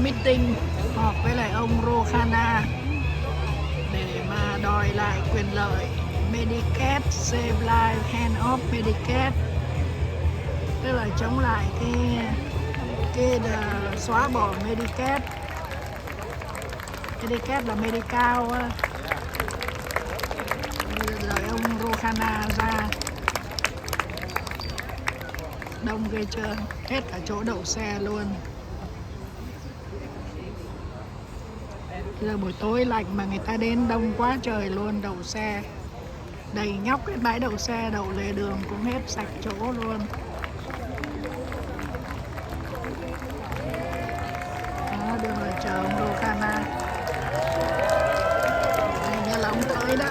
meeting họp với lại ông Khanna để mà đòi lại quyền lợi Medicare, Save Life, Hand Off Medicare, tức là chống lại cái xóa bỏ Medicare. Medicare là medical á. Lời ông Khanna ra đông ghê trơn, hết cả chỗ đậu xe luôn. Giờ buổi tối lạnh mà người ta đến đông quá trời luôn, đậu xe đầy nhóc, cái bãi đậu xe đậu lề đường cũng hết sạch chỗ luôn. Đó, đường là chờ ông Khanna. Hình như là ông tới đó.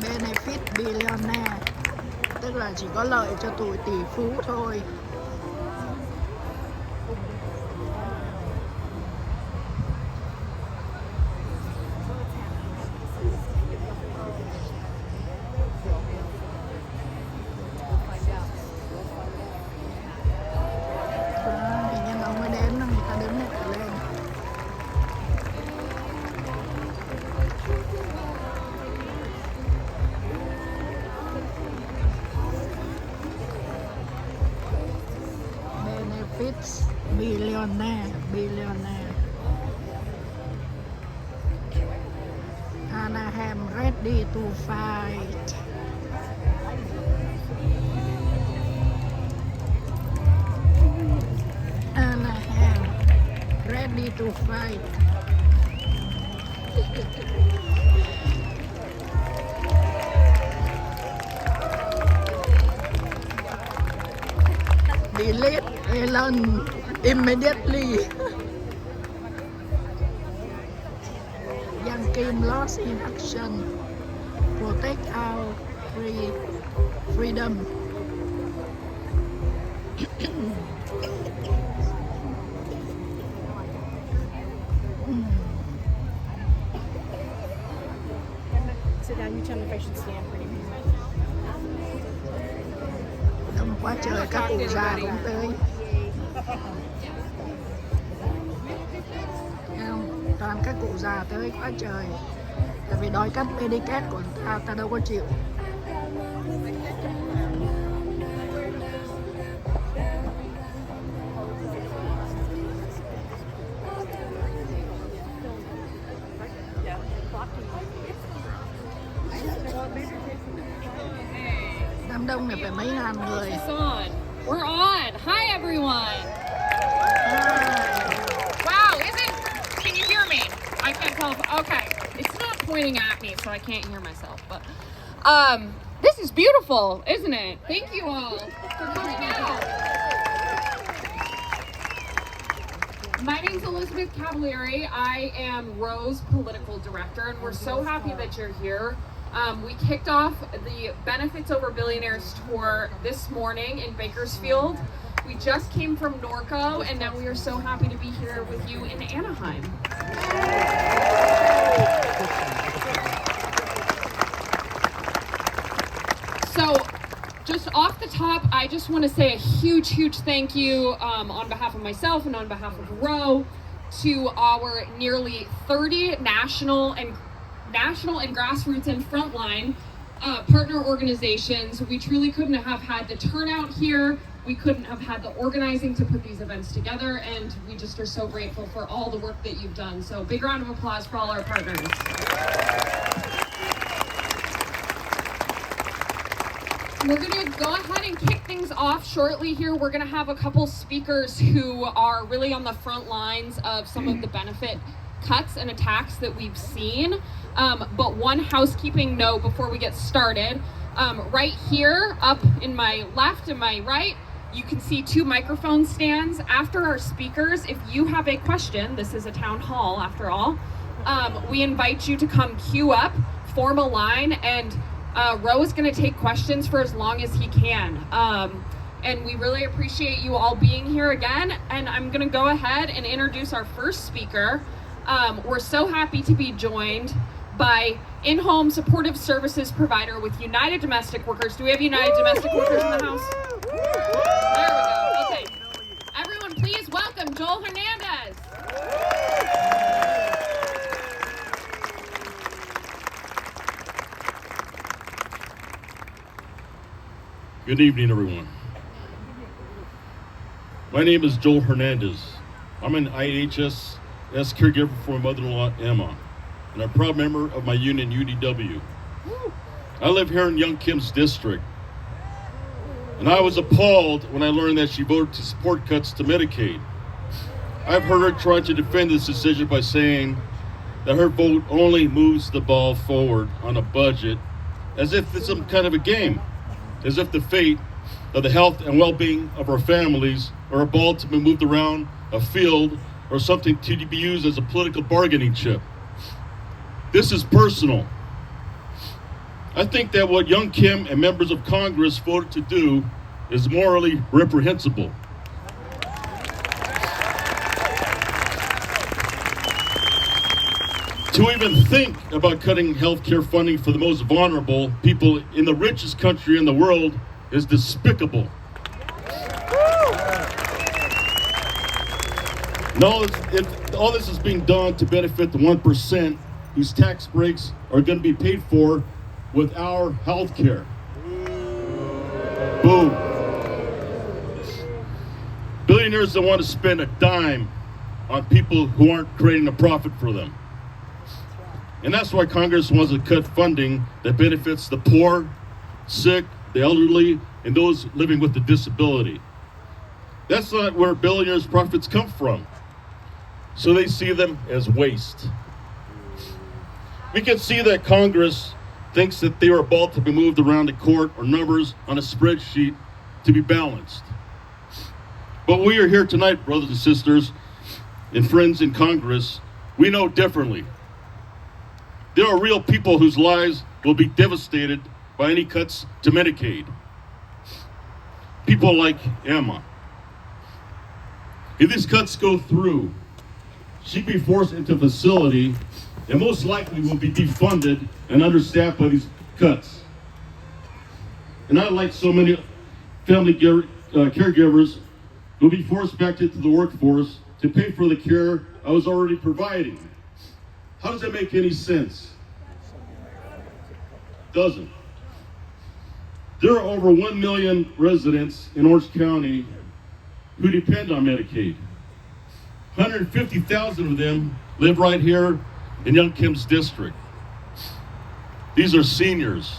Benefit billionaire, tức là chỉ có lợi cho tụi tỷ phú thôi. Hình như ông mới đến, người ta đứng hết lên. Benefits billionaire. Anaheim ready to fight. Anaheim ready to fight. Delete Elon immediately. Young Kim lost in action. Protect our freedom. Sit down, you tell me if I should stand for you. Đông quá trời, các cụ già cũng tới. Thấy không? Toàn các cụ già tới quá trời. Tại vì đòi cắt Medicare của ta đâu có chịu. Đám đông này phải mấy ngàn người. We're on. Hi, everyone. Hi. Wow, can you hear me? I can't tell. Okay, it's not pointing at me, so I can't hear myself. But this is beautiful, isn't it? Thank you all for coming out. My name's Elizabeth Cavalieri. I am Ro's political director, and we're so happy that you're here. We kicked off the Benefits Over Billionaires tour this morning in Bakersfield. We just came from Norco, and now we are so happy to be here with you in Anaheim. So, just off the top, I just want to say a huge thank you on behalf of myself and on behalf of Ro to our nearly 30 national and grassroots and frontline partner organizations. We truly couldn't have had the turnout here. We couldn't have had the organizing to put these events together, and we just are so grateful for all the work that you've done. So big round of applause for all our partners. We're gonna go ahead and kick things off shortly here. We're gonna have a couple speakers who are really on the front lines of some of the benefit cuts and attacks that we've seen. But one housekeeping note before we get started. Right here, up in my left and my right, you can see two microphone stands. After our speakers, if you have a question, this is a town hall after all, we invite you to come queue up, form a line, and Ro is going to take questions for as long as he can. And we really appreciate you all being here again. And I'm going to go ahead and introduce our first speaker. We're so happy to be joined by in-home supportive services provider with United Domestic Workers. Do we have United Domestic Workers in the house? There we go. Okay. Everyone, please welcome Joel Hernandez. Good evening, everyone. My name is Joel Hernandez. I'm an IHSS caregiver for my mother-in-law, Emma, and I'm a proud member of my union, UDW. I live here in Young Kim's district, and I was appalled when I learned that she voted to support cuts to Medicaid. I've heard her try to defend this decision by saying that her vote only moves the ball forward on a budget as if it's some kind of a game, as if the fate of the health and well-being of our families are a ball to be moved around a field or something to be used as a political bargaining chip. This is personal. I think that what Young Kim and members of Congress voted to do is morally reprehensible. To even think about cutting health care funding for the most vulnerable people in the richest country in the world is despicable. All this is being done to benefit the 1% whose tax breaks are going to be paid for with our health care. Boom. Billionaires don't want to spend a dime on people who aren't creating a profit for them. And that's why Congress wants to cut funding that benefits the poor, sick, the elderly, and those living with a disability. That's not where billionaires' profits come from. So they see them as waste. We can see that Congress thinks that they are a ball to be moved around the court or numbers on a spreadsheet to be balanced. But we are here tonight, brothers and sisters and friends in Congress. We know differently. There are real people whose lives will be devastated by any cuts to Medicaid. People like Emma. If these cuts go through, she'd be forced into a facility and most likely will be defunded and understaffed by these cuts. And I, like so many family caregivers, will be forced back into the workforce to pay for the care I was already providing. How does that make any sense? Doesn't. There are over 1 million residents in Orange County who depend on Medicaid. 150,000 of them live right here in Young Kim's district. These are seniors,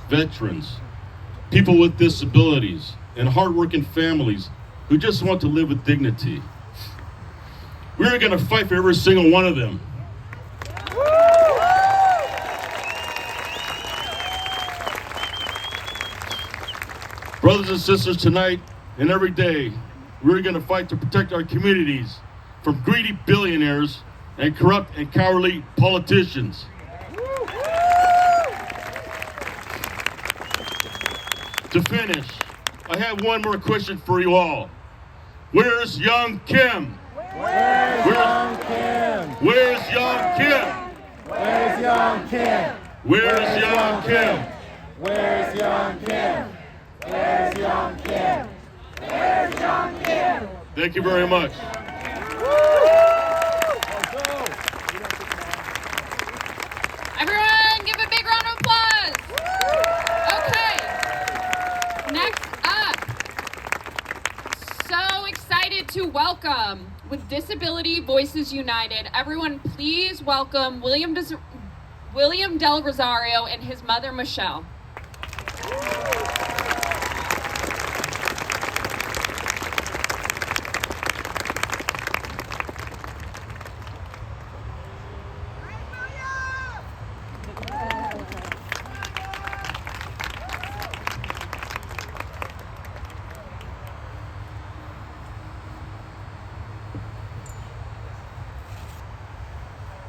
veterans, people with disabilities, and hardworking families who just want to live with dignity. We're going to fight for every single one of them. Brothers and sisters, tonight and every day, we're going to fight to protect our communities from greedy billionaires and corrupt and cowardly politicians. To finish, I have one more question for you all. Where's Young Kim? Where's Young Kim? Where's Young Kim? Where's Young Kim? Where's Young Kim? Where's Young Kim? Where's Young Kim? Where's Young Kim? Thank you very much. Everyone, give a big round of applause. Okay. Next up, so excited to welcome, with Disability Voices United, everyone please welcome William Del Rosario and his mother, Michelle.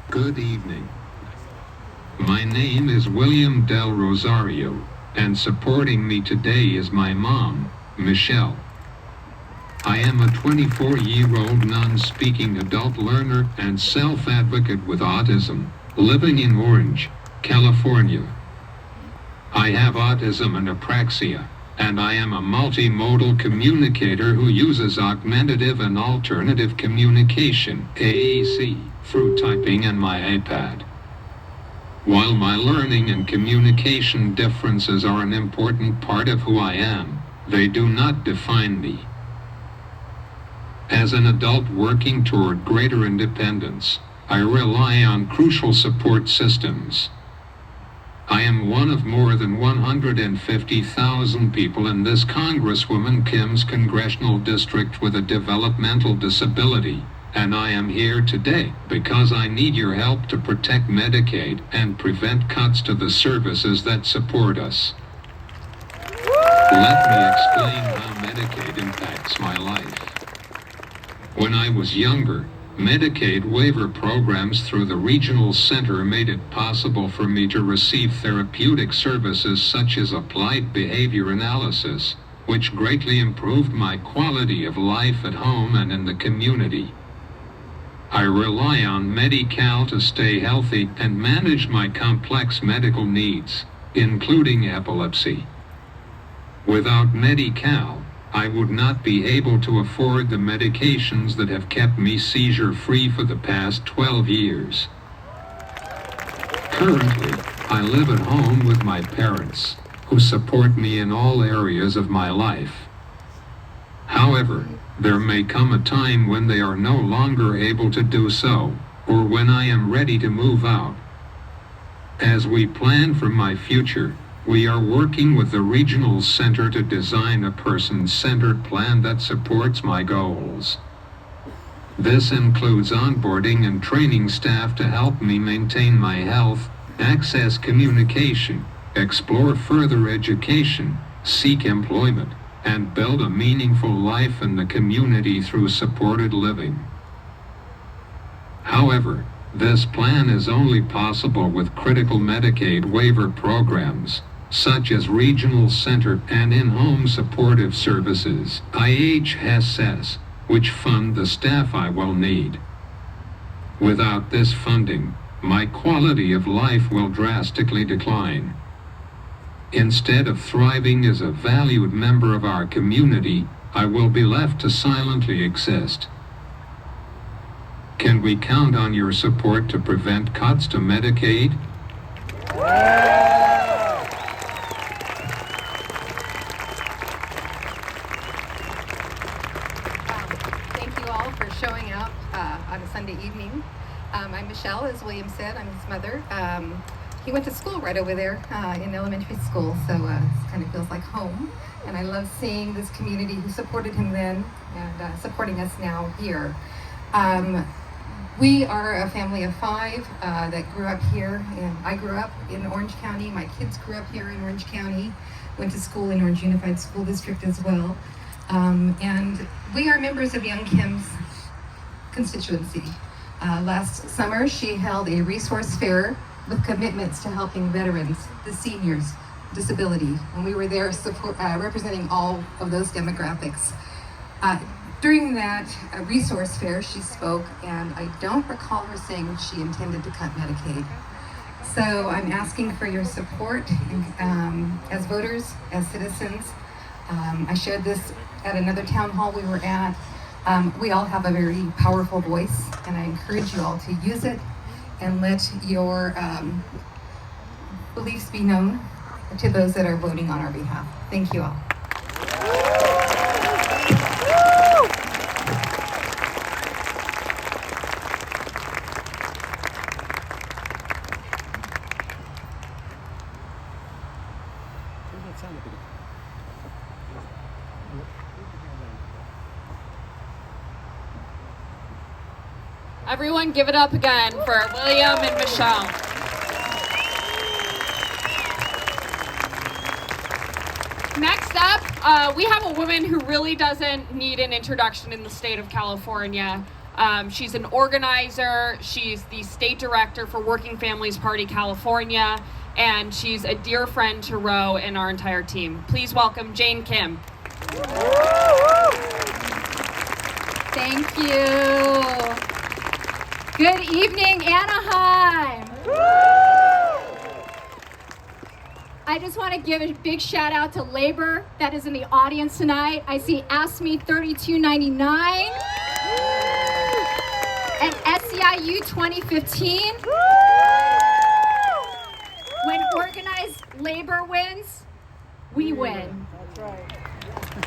Good evening. My name is William Del Rosario, and supporting me today is my mom, Michelle. I am a 24-year-old non-speaking adult learner and self-advocate with autism, living in Orange, California. I have autism and apraxia, and I am a multimodal communicator who uses augmentative and alternative communication, AAC, through typing and my iPad. While my learning and communication differences are an important part of who I am, they do not define me. As an adult working toward greater independence, I rely on crucial support systems. I am one of more than 150,000 people in this Congresswoman Kim's congressional district with a developmental disability, and I am here today because I need your help to protect Medicaid and prevent cuts to the services that support us. Let me explain how Medicaid impacts my life. When I was younger, Medicaid waiver programs through the regional center made it possible for me to receive therapeutic services such as applied behavior analysis, which greatly improved my quality of life at home and in the community. I rely on Medi-Cal to stay healthy and manage my complex medical needs, including epilepsy. Without Medi-Cal, I would not be able to afford the medications that have kept me seizure-free for the past 12 years. Currently, I live at home with my parents, who support me in all areas of my life. However, there may come a time when they are no longer able to do so, or when I am ready to move out. As we plan for my future, we are working with the regional center to design a person-centered plan that supports my goals. This includes onboarding and training staff to help me maintain my health, access communication, explore further education, seek employment, and build a meaningful life in the community through supported living. However, this plan is only possible with critical Medicaid waiver programs, such as regional center and in-home supportive services, IHSS, which fund the staff I will need. Without this funding, my quality of life will drastically decline. Instead of thriving as a valued member of our community, I will be left to silently exist. Can we count on your support to prevent cuts to Medicaid? Thank you all for showing up on a Sunday evening. I'm Michelle, as William said. I'm his mother. He went to school right over there in elementary school, so it kind of feels like home. And I love seeing this community who supported him then and supporting us now here. We are a family of 5 that grew up here, and I grew up in Orange County. My kids grew up here in Orange County, went to school in Orange Unified School District as well. And we are members of Young Kim's constituency. Last summer, she held a resource fair with commitments to helping veterans, the seniors, disability, and we were there representing all of those demographics. During that resource fair, she spoke, and I don't recall her saying she intended to cut Medicaid. So I'm asking for your support as voters, as citizens. I shared this at another town hall we were at. We all have a very powerful voice, and I encourage you all to use it and let your beliefs be known to those that are voting on our behalf. Thank you all. Everyone give it up again for William and Michelle. Next up, we have a woman who really doesn't need an introduction in the state of California. She's an organizer, she's the state director for Working Families Party California, and she's a dear friend to Roe and our entire team. Please welcome Jane Kim. Thank you. Good evening, Anaheim. I just want to give a big shout out to labor that is in the audience tonight. I see ASME 3299 and SEIU 2015. When organized labor wins, we win.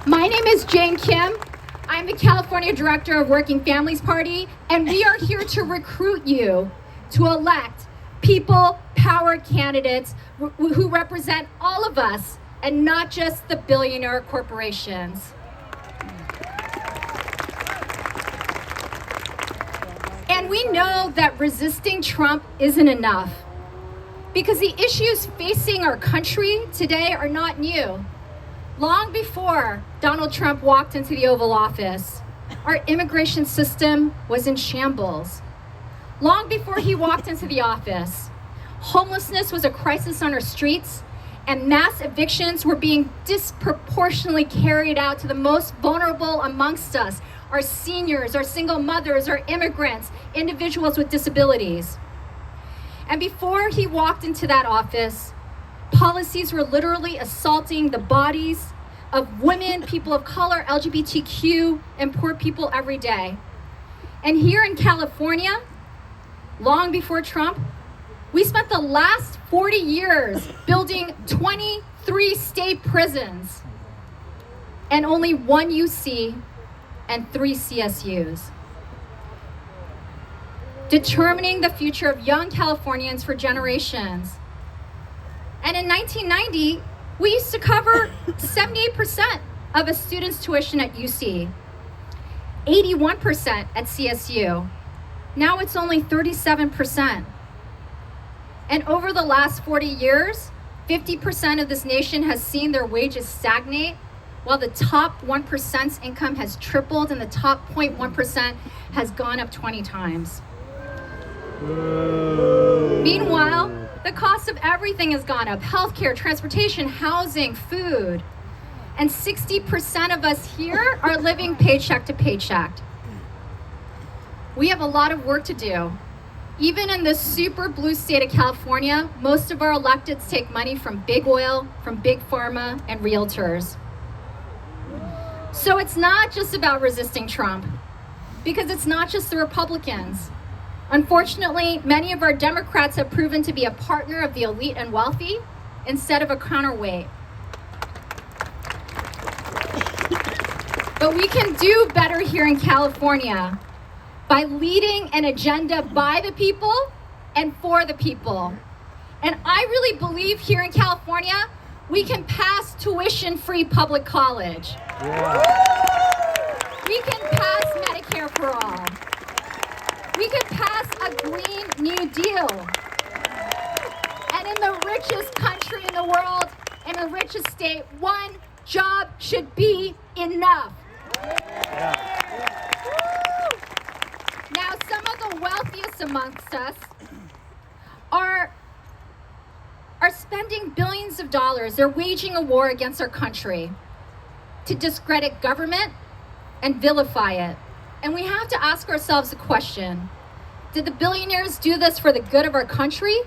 My name is Jane Kim. I'm the California Director of Working Families Party, and we are here to recruit you to elect people-powered candidates who represent all of us and not just the billionaire corporations. And we know that resisting Trump isn't enough because the issues facing our country today are not new. Long before Donald Trump walked into the Oval Office, our immigration system was in shambles. Long before he walked into the office, homelessness was a crisis on our streets, and mass evictions were being disproportionately carried out to the most vulnerable amongst us, our seniors, our single mothers, our immigrants, individuals with disabilities. And before he walked into that office, policies were literally assaulting the bodies of women, people of color, LGBTQ, and poor people every day. And here in California, long before Trump, we spent the last 40 years building 23 state prisons and only 1 UC and 3 CSUs. Determining the future of young Californians for generations. And in 1990, we used to cover 78% of a student's tuition at UC, 81% at CSU. Now it's only 37%. And over the last 40 years, 50% of this nation has seen their wages stagnate, while the top 1%'s income has tripled and the top 0.1% has gone up 20 times. Meanwhile, the cost of everything has gone up: healthcare, transportation, housing, food. And 60% of us here are living paycheck to paycheck. We have a lot of work to do. Even in the super blue state of California, most of our electeds take money from big oil, from big pharma, and realtors. So it's not just about resisting Trump, because it's not just the Republicans. Unfortunately, many of our Democrats have proven to be a partner of the elite and wealthy instead of a counterweight. But we can do better here in California by leading an agenda by the people and for the people. And I really believe here in California, we can pass tuition-free public college. Yeah. We can pass Medicare for all. We could pass a Green New Deal. And in the richest country in the world, in the richest state, one job should be enough. Now, some of the wealthiest amongst us are spending billions of dollars. They're waging a war against our country to discredit government and vilify it. And we have to ask ourselves a question. Did the billionaires do this for the good of our country?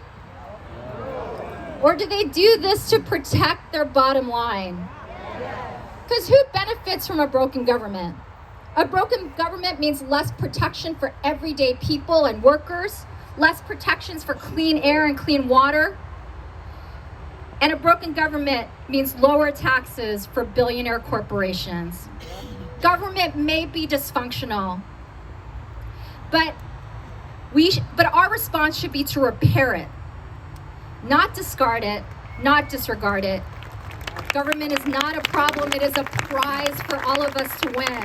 Or do they do this to protect their bottom line? Because who benefits from a broken government? A broken government means less protection for everyday people and workers, less protections for clean air and clean water. And a broken government means lower taxes for billionaire corporations. Government may be dysfunctional, but our response should be to repair it, not discard it, not disregard it. Government is not a problem, it is a prize for all of us to win.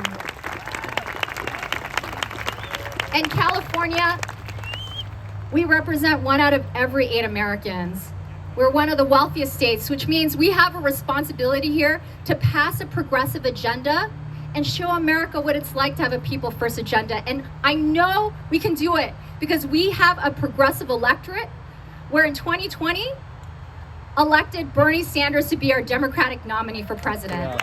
In California, we represent 1 out of every 8 Americans. We're one of the wealthiest states, which means we have a responsibility here to pass a progressive agenda and show America what it's like to have a people-first agenda. And I know we can do it because we have a progressive electorate where in 2020, elected Bernie Sanders to be our Democratic nominee for president.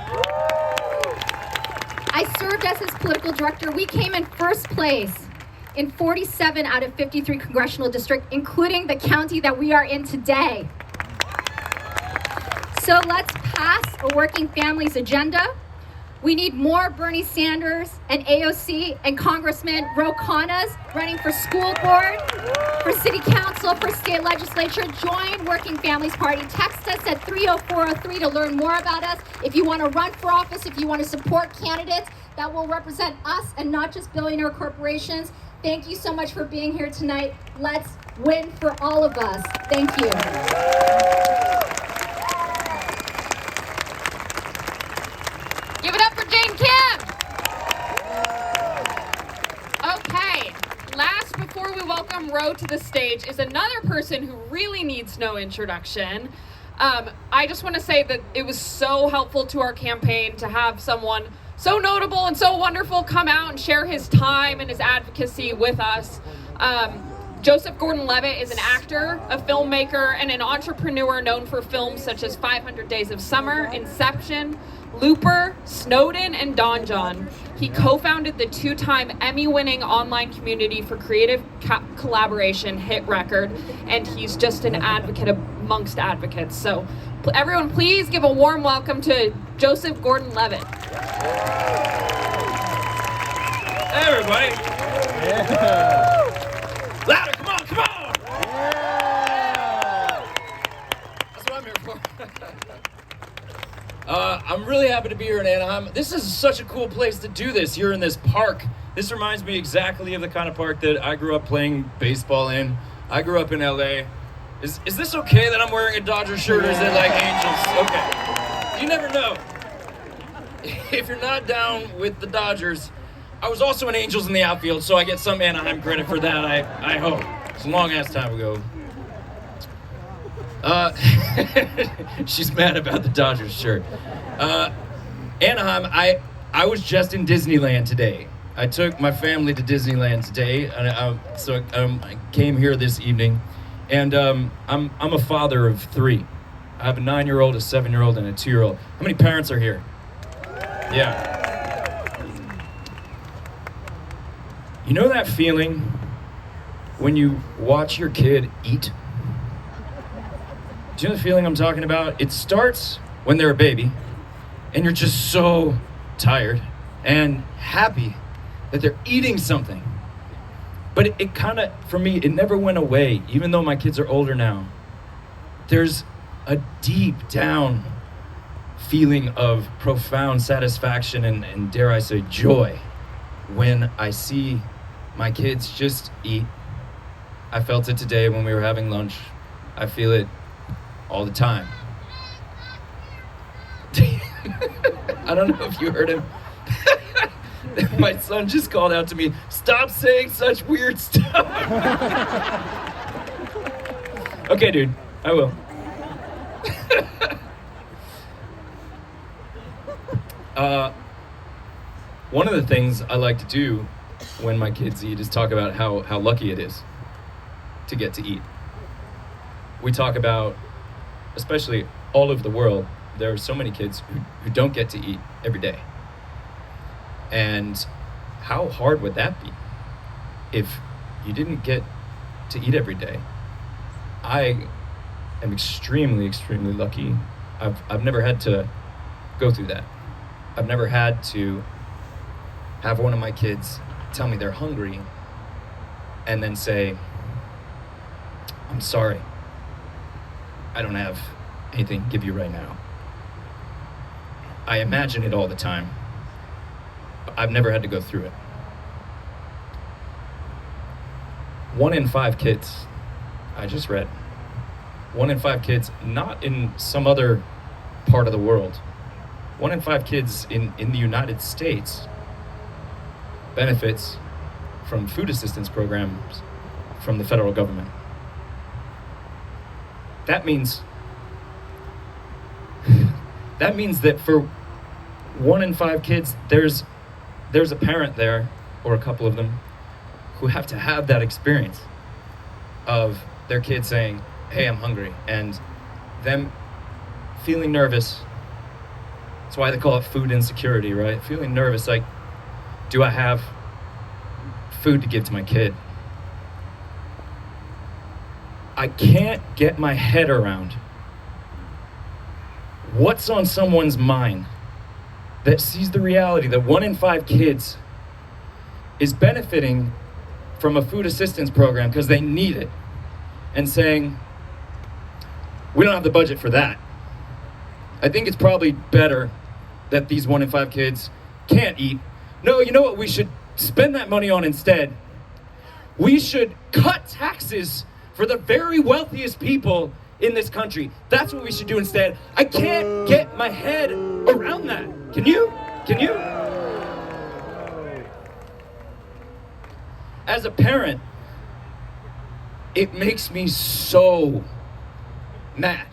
I served as his political director. We came in first place in 47 out of 53 congressional districts, including the county that we are in today. So let's pass a working families agenda. We need more Bernie Sanders and AOC and Congressman Ro Khannas running for school board, for city council, for state legislature. Join Working Families Party. Text us at 30403 to learn more about us. If you want to run for office, if you want to support candidates that will represent us and not just billionaire corporations. Thank you so much for being here tonight. Let's win for all of us. Thank you. Give it up for Jane Kim. Okay, last before we welcome Ro to the stage is another person who really needs no introduction. I just want to say that it was so helpful to our campaign to have someone so notable and so wonderful come out and share his time and his advocacy with us. Joseph Gordon-Levitt is an actor, a filmmaker, and an entrepreneur known for films such as 500 Days of Summer, Inception, Looper, Snowden, and Don John. He co-founded the two-time Emmy-winning online community for creative collaboration, Hit Record, and he's just an advocate amongst advocates. So everyone, please give a warm welcome to Joseph Gordon-Levitt. Hey, everybody. Louder, come on, come on. That's what I'm here for. I'm really happy to be here in Anaheim. This is such a cool place to do this. You're in this park. This reminds me exactly of the kind of park that I grew up playing baseball in. I grew up in LA. Is this okay that I'm wearing a Dodger shirt, or is it like Angels? Okay. You never know. If you're not down with the Dodgers, I was also an Angels in the outfield, so I get some Anaheim credit for that, I hope. It's a long ass time ago. She's mad about the Dodgers shirt. Anaheim, I was just in Disneyland today. I took my family to Disneyland today, and I came here this evening, and I'm a father of 3. I have a 9-year-old, a 7-year-old, and a 2-year-old. How many parents are here? Yeah. You know that feeling when you watch your kid eat? Do you know the feeling I'm talking about? It starts when they're a baby, and you're just so tired and happy that they're eating something. But it kind of, for me, it never went away, even though my kids are older now. There's a deep down feeling of profound satisfaction and dare I say, joy when I see my kids just eat. I felt it today when we were having lunch. I feel it all the time. I don't know if you heard him. My son just called out to me, "Stop saying such weird stuff." Okay, dude, I will. One of the things I like to do when my kids eat is talk about how lucky it is to get to eat. We talk about, especially all over the world, there are so many kids who don't get to eat every day. And how hard would that be if you didn't get to eat every day? I am extremely, extremely lucky. I've never had to go through that. I've never had to have one of my kids tell me they're hungry and then say, "I'm sorry, I don't have anything to give you right now." I imagine it all the time, but I've never had to go through it. 1 in 5 kids, I just read, 1 in 5 kids, not in some other part of the world, 1 in 5 kids in the United States benefits from food assistance programs from the federal government. That means that for 1 in 5 kids, there's a parent there, or a couple of them, who have to have that experience of their kid saying, "Hey, I'm hungry," and them feeling nervous, That's why they call it food insecurity, right? Feeling nervous, like, do I have food to give to my kid? I can't get my head around what's on someone's mind that sees the reality that 1 in 5 kids is benefiting from a food assistance program because they need it, and saying, we don't have the budget for that. I think it's probably better that these 1 in 5 kids can't eat. No, you know what we should spend that money on instead? We should cut taxes for the very wealthiest people in this country. That's what we should do instead. I can't get my head around that. Can you? Can you? As a parent, it makes me so mad.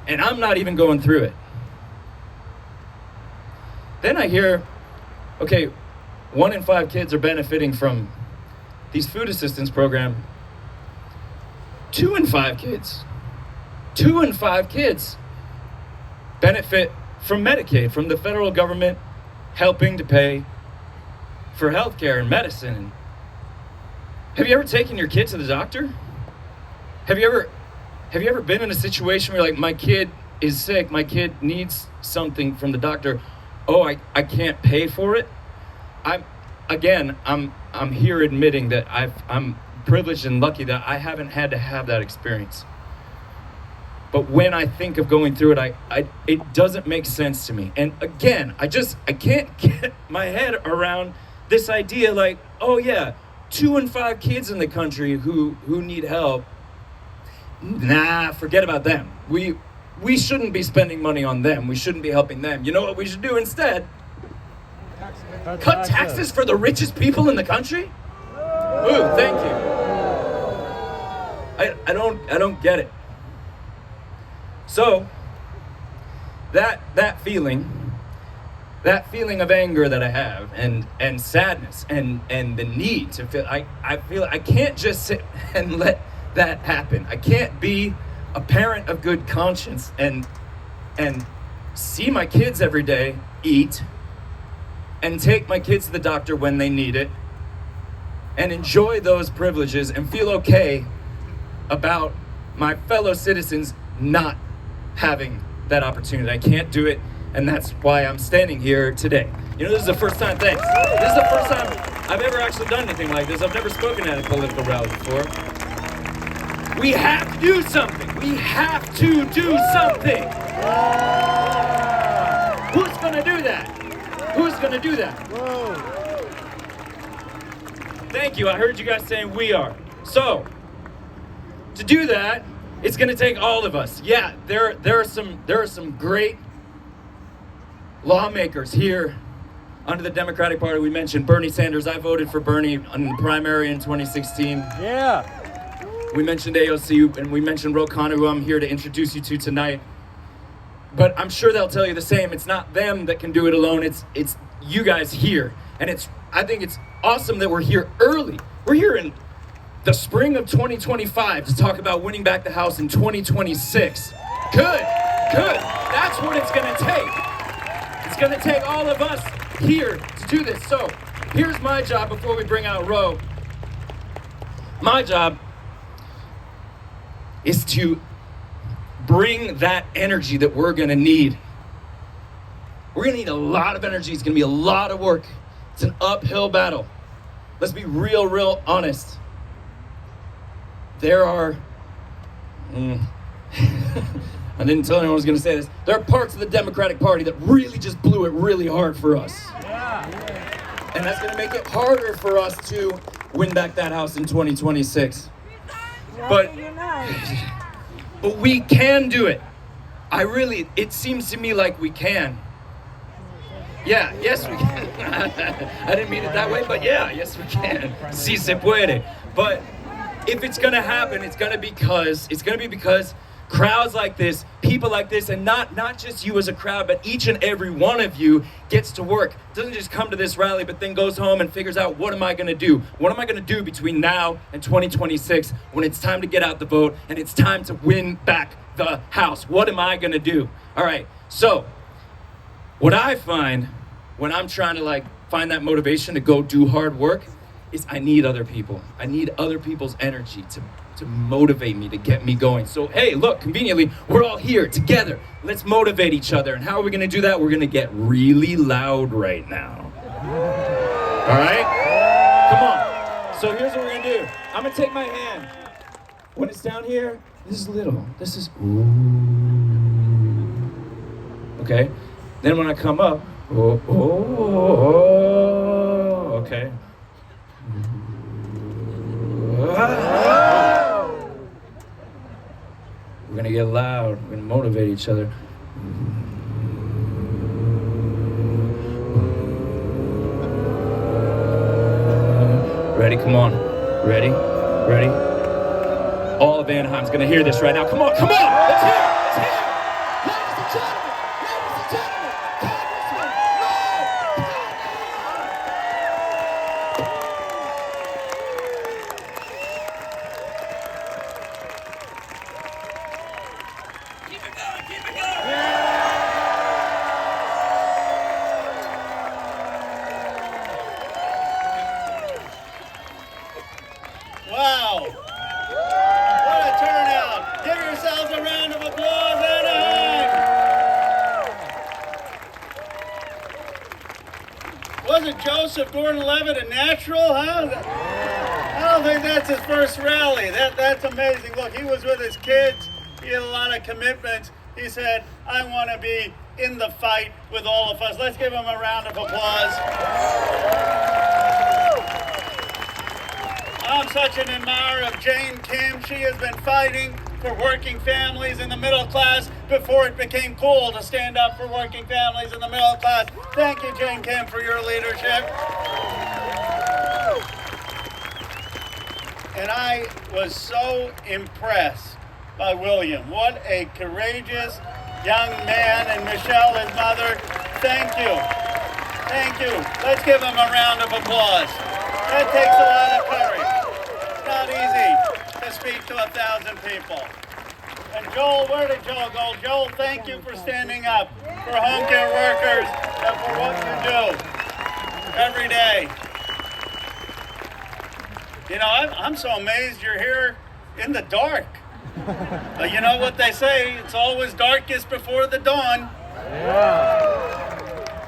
And I'm not even going through it. Then I hear, okay, 1 in 5 kids are benefiting from these food assistance program. 2 in 5 kids benefit from Medicaid, from the federal government helping to pay for healthcare and medicine. Have you ever taken your kid to the doctor? Have you ever been in a situation where, like, my kid is sick, my kid needs something from the doctor, oh, I can't pay for it? I'm here admitting that I'm privileged and lucky that I haven't had to have that experience. But when I think of going through it, it doesn't make sense to me. And again, I can't get my head around this idea, like, oh yeah, 2 in 5 kids in the country who need help. Nah, forget about them. We shouldn't be spending money on them. We shouldn't be helping them. You know what we should do instead? Cut taxes for the richest people in the country? Ooh, thank you. I don't get it. So that feeling of anger that I have, and sadness, and the need to feel, I feel I can't just sit and let that happen. I can't be a parent of good conscience and see my kids every day eat, and take my kids to the doctor when they need it, and enjoy those privileges and feel okay about my fellow citizens not having that opportunity. I can't do it, and that's why I'm standing here today. You know, this is the first time, thanks. This is the first time I've ever actually done anything like this. I've never spoken at a political rally before. We have to do something. We have to do something. Who's gonna do that? Who's gonna do that? Thank you. I heard you guys saying we are. So, to do that, it's gonna take all of us. Yeah, there are some great lawmakers here under the Democratic Party. We mentioned Bernie Sanders. I voted for Bernie in the primary in 2016. Yeah. We mentioned AOC, and we mentioned Ro Khanna, who I'm here to introduce you to tonight. But I'm sure they'll tell you the same. It's not them that can do it alone. It's you guys here. And I think it's awesome that we're here early. We're here in the spring of 2025 to talk about winning back the House in 2026. Good. That's what it's gonna take. It's gonna take all of us here to do this. So here's my job before we bring out Ro. My job is to bring that energy that we're gonna need. We're gonna need a lot of energy. It's gonna be a lot of work. It's an uphill battle. Let's be real honest. There are, I didn't tell anyone I was gonna say this. There are parts of the Democratic Party that really just blew it really hard for us. And that's gonna make it harder for us to win back that House in 2026. But we can do it. It seems to me like we can. Yeah, yes we can. I didn't mean it that way, but yeah, yes we can. Si se puede. But if it's gonna happen, it's gonna be because crowds like this, people like this, and not just you as a crowd, but each and every one of you gets to work. Doesn't just come to this rally, but then goes home and figures out, what am I gonna do? What am I gonna do between now and 2026 when it's time to get out the vote and it's time to win back the House? What am I gonna do? All right, So, what I find when I'm trying to like find that motivation to go do hard work is I need other people. I need other people's energy to motivate me, to get me going. So, hey, look, conveniently, we're all here together. Let's motivate each other. And how are we gonna do that? We're gonna get really loud right now. All right? Come on. So here's what we're gonna do. I'm gonna take my hand. When it's down here, this is little. This is ooh. Okay? Then when I come up, oh, oh, oh, okay. We're gonna get loud. We're gonna motivate each other. Ready? Come on. Ready? Ready? All of Anaheim's gonna hear this right now. Come on, come on! Let's hear it! Let's hear it! Ladies and gentlemen, Congressman Keep it going, keep it going! Wow. What a turnout. Give yourselves a round of applause, Anaheim. Wasn't Joseph Gordon-Levitt a natural, huh? I don't think that's his first rally. That's amazing. Look, he was with his kids. He had a lot of commitments. He said, I want to be in the fight with all of us. Let's give him a round of applause. I'm such an admirer of Jane Kim. She has been fighting for working families in the middle class before it became cool to stand up for working families in the middle class. Thank you, Jane Kim, for your leadership. And I was so impressed by William. What a courageous young man. And Michelle, his mother, thank you. Thank you. Let's give him a round of applause. That takes a lot of courage. It's not easy to speak to 1,000 people. And Joel, where did Joel go? Joel, thank you for standing up for home care workers and for what you do every day. You know, I'm so amazed you're here in the dark. But you know what they say, it's always darkest before the dawn.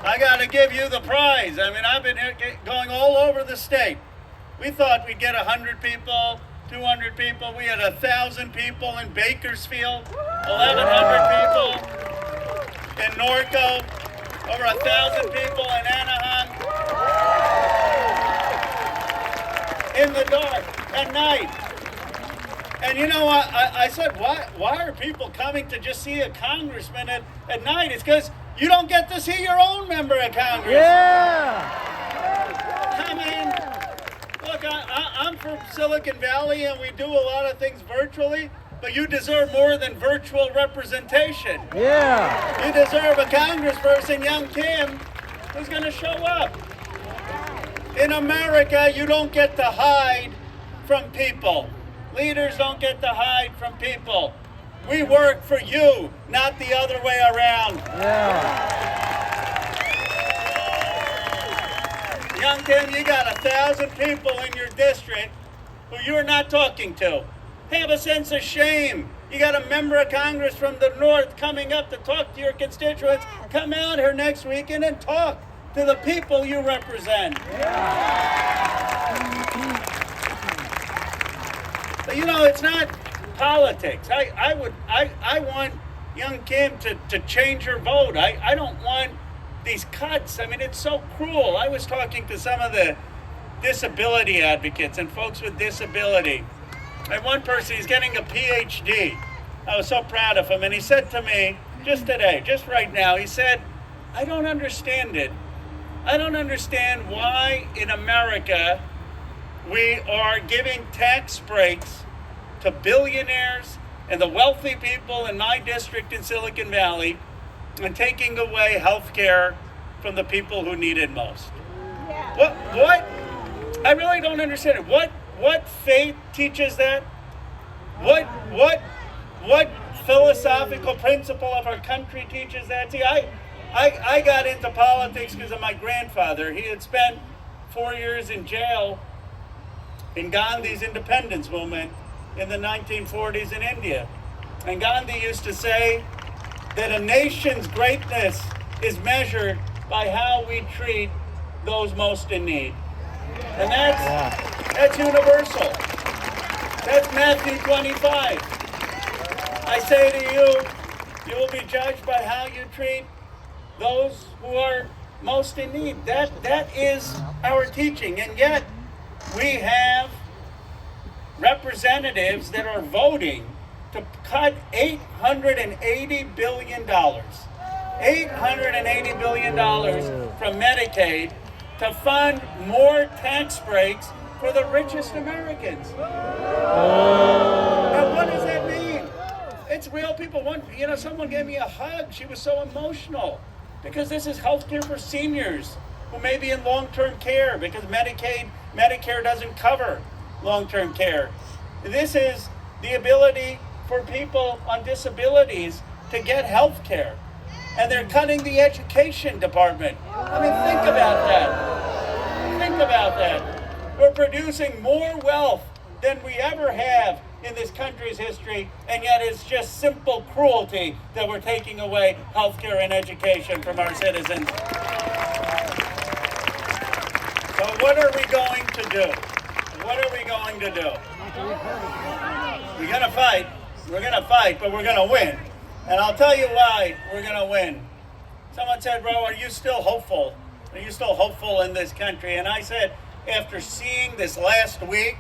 I got to give you the prize. I mean, I've been going all over the state. We thought we'd get 100 people, 200 people. We had 1,000 people in Bakersfield, 1,100 people in Norco, over 1,000 people in Anaheim. In the dark, at night. And you know what? I said, why are people coming to just see a congressman at night? It's because you don't get to see your own member of Congress. Yeah! I mean, look, I'm from Silicon Valley and we do a lot of things virtually, but you deserve more than virtual representation. Yeah! You deserve a congressperson, young Kim, who's going to show up. In America, you don't get to hide from people. Leaders don't get to hide from people. We work for you, not the other way around. Yeah. Young Kim, you got 1,000 people in your district who you're not talking to. Have a sense of shame. You got a member of Congress from the north coming up to talk to your constituents. Come out here next weekend and talk to the people you represent. But you know, it's not politics. I want young Kim to change her vote. I don't want these cuts. I mean, it's so cruel. I was talking to some of the disability advocates and folks with disability. And one person, he's getting a PhD. I was so proud of him. And he said to me, just today, just right now, he said, I don't understand it. I don't understand why in America we are giving tax breaks to billionaires and the wealthy people in my district in Silicon Valley and taking away health care from the people who need it most. Yeah. What? I really don't understand it. What faith teaches that? What philosophical principle of our country teaches that. See, I got into politics because of my grandfather. He had spent 4 years in jail in Gandhi's independence movement in the 1940s in India. And Gandhi used to say that a nation's greatness is measured by how we treat those most in need. And that's universal. That's Matthew 25. I say to you, you will be judged by how you treat those who are most in need. That is our teaching. And yet, we have representatives that are voting to cut $880 billion. $880 billion from Medicaid to fund more tax breaks for the richest Americans. Now, what does that mean? It's real people. Someone gave me a hug. She was so emotional because this is health care for seniors who may be in long-term care because Medicare doesn't cover long-term care. This is the ability for people on disabilities to get health care. And they're cutting the education department. I mean, think about that. Think about that. We're producing more wealth than we ever have in this country's history, and yet it's just simple cruelty that we're taking away health care and education from our citizens. So what are we going to do? What are we going to do? We're going to fight. We're going to fight, but we're going to win. And I'll tell you why we're going to win. Someone said, bro, are you still hopeful? Are you still hopeful in this country? And I said, after seeing this last week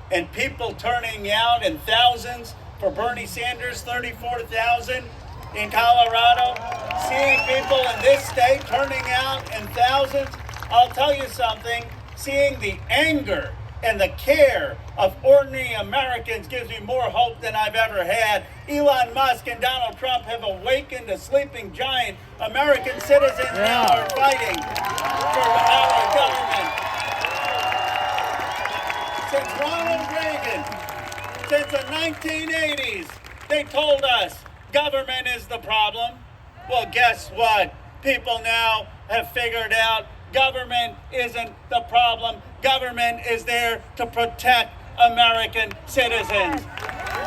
and people turning out in thousands for Bernie Sanders, 34,000 in Colorado, seeing people in this state turning out in thousands, I'll tell you something, seeing the anger and the care of ordinary Americans gives me more hope than I've ever had. Elon Musk and Donald Trump have awakened a sleeping giant. American citizens now are fighting for our government. Since Ronald Reagan, since the 1980s, they told us government is the problem. Well, guess what? People now have figured out government isn't the problem. Government is there to protect American citizens.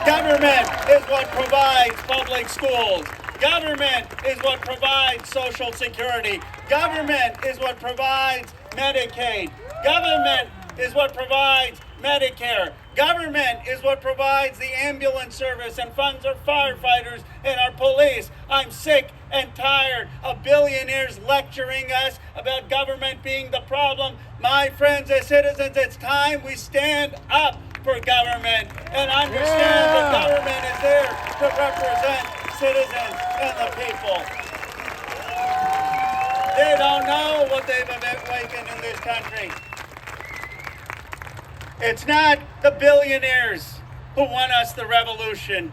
Government is what provides public schools. Government is what provides Social Security. Government is what provides Medicaid. Government is what provides Medicare. Government is what provides the ambulance service and funds our firefighters and our police. I'm sick and tired of billionaires lecturing us about government being the problem. My friends as citizens, it's time we stand up for government and understand that government is there to represent citizens and the people. They don't know what they've awakened in this country. It's not the billionaires who won us the revolution.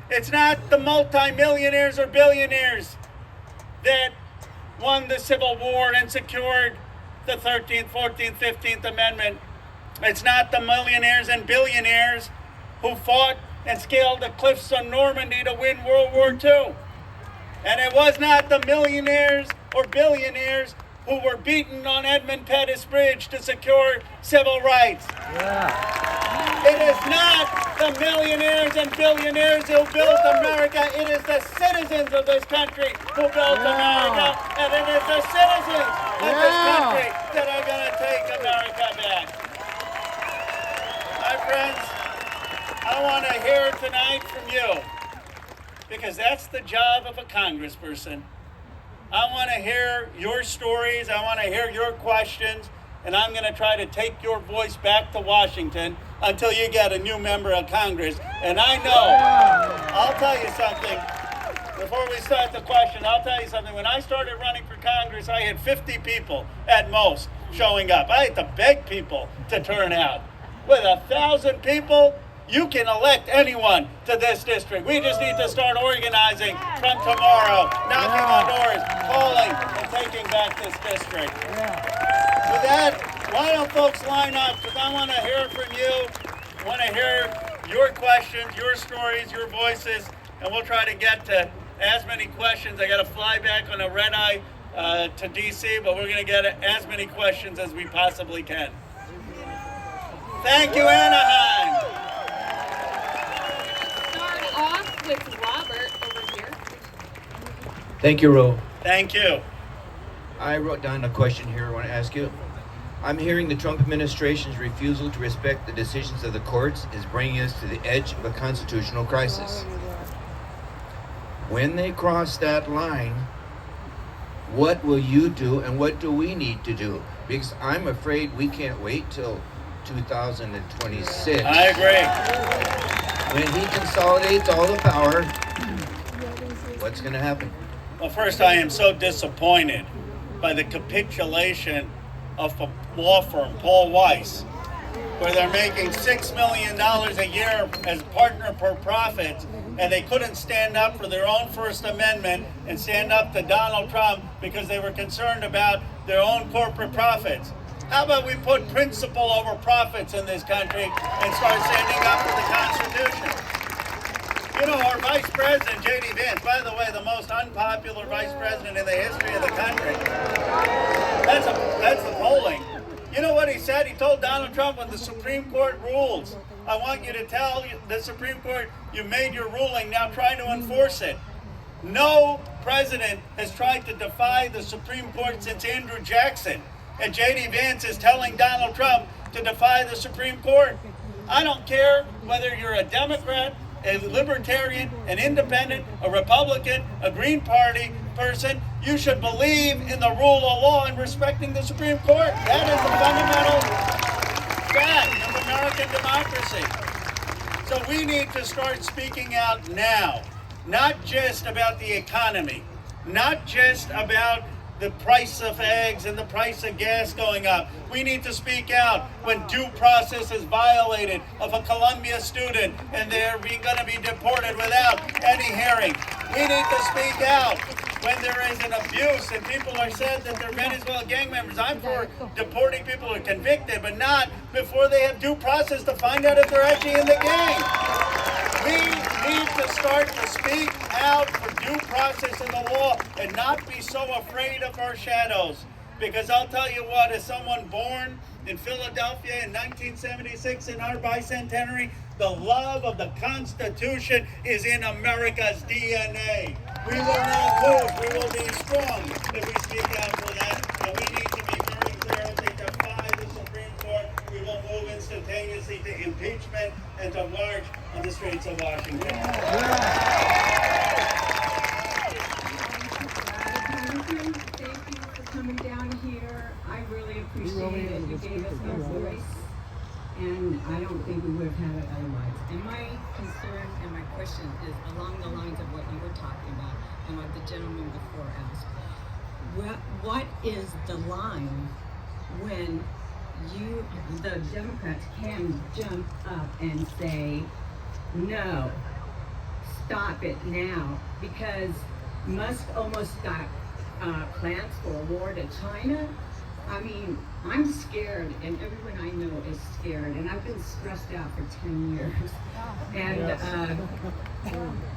It's not the multimillionaires or billionaires that won the Civil War and secured the 13th, 14th, 15th Amendment. It's not the millionaires and billionaires who fought and scaled the cliffs of Normandy to win World War II. And it was not the millionaires or billionaires who were beaten on Edmund Pettus Bridge to secure civil rights. It is not the millionaires and billionaires who built America. It is the citizens of this country who built America. And it is the citizens of this country that are going to take America back. My friends, I want to hear tonight from you, because that's the job of a congressperson. I want to hear your stories. I want to hear your questions. And I'm going to try to take your voice back to Washington until you get a new member of Congress. And I know, I'll tell you something. Before we start the question, I'll tell you something. When I started running for Congress, I had 50 people at most showing up. I had to beg people to turn out. With 1,000 people, you can elect anyone to this district. We just need to start organizing from tomorrow, knocking on doors, calling, and taking back this district. With that, why don't folks line up? Because I want to hear from you. I want to hear your questions, your stories, your voices. and we'll try to get to as many questions. I got to fly back on a red eye to DC, but we're going to get as many questions as we possibly can. Thank you, Anaheim. Start off with Robert over here. Thank you, Ro. Thank you. I wrote down a question here I want to ask you. I'm hearing the Trump administration's refusal to respect the decisions of the courts is bringing us to the edge of a constitutional crisis. When they cross that line, what will you do and what do we need to do? Because I'm afraid we can't wait till 2026. I agree. When he consolidates all the power, what's going to happen? Well, first, I am so disappointed by the capitulation of a law firm, Paul Weiss, where they're making $6 million a year as partner per profits, and they couldn't stand up for their own First Amendment and stand up to Donald Trump because they were concerned about their own corporate profits. How about we put principle over profits in this country and start standing up for the Constitution? You know, our Vice President, J.D. Vance, by the way, the most unpopular Vice President in the history of the country. That's the polling. You know what he said? He told Donald Trump, when the Supreme Court rules, I want you to tell the Supreme Court you made your ruling, now try to enforce it. No president has tried to defy the Supreme Court since Andrew Jackson. And J.D. Vance is telling Donald Trump to defy the Supreme Court. I don't care whether you're a Democrat, a libertarian, an independent, a Republican, a Green Party person, you should believe in the rule of law and respecting the Supreme Court. That is the fundamental fact of American democracy. So we need to start speaking out now, not just about the economy, not just about the price of eggs and the price of gas going up. We need to speak out when due process is violated of a Columbia student and they're going to be deported without any hearing. We need to speak out when there is an abuse and people are said that they're Venezuelan gang members. I'm for deporting people who are convicted, but not before they have due process to find out if they're actually in the gang. We need to start to speak out for due process in the law and not be so afraid of our shadows. Because I'll tell you what, as someone born in Philadelphia in 1976 in our bicentenary, the love of the Constitution is in America's DNA. We will not lose. We will be strong if we speak out for that. And we need to be very clear. If they defy the Supreme Court, we will move instantaneously to impeachment and to march on the streets of Washington. Thank you for coming down here. I really appreciate it. You gave us a voice, and I don't think we would have had it otherwise. And my concern and my question is along the lines of what you were talking about and what the gentleman before asked. What is the line when the Democrats can jump up and say, no, stop it now, because Musk almost got plans for a war to China. I mean, I'm scared, and everyone I know is scared, and I've been stressed out for 10 years.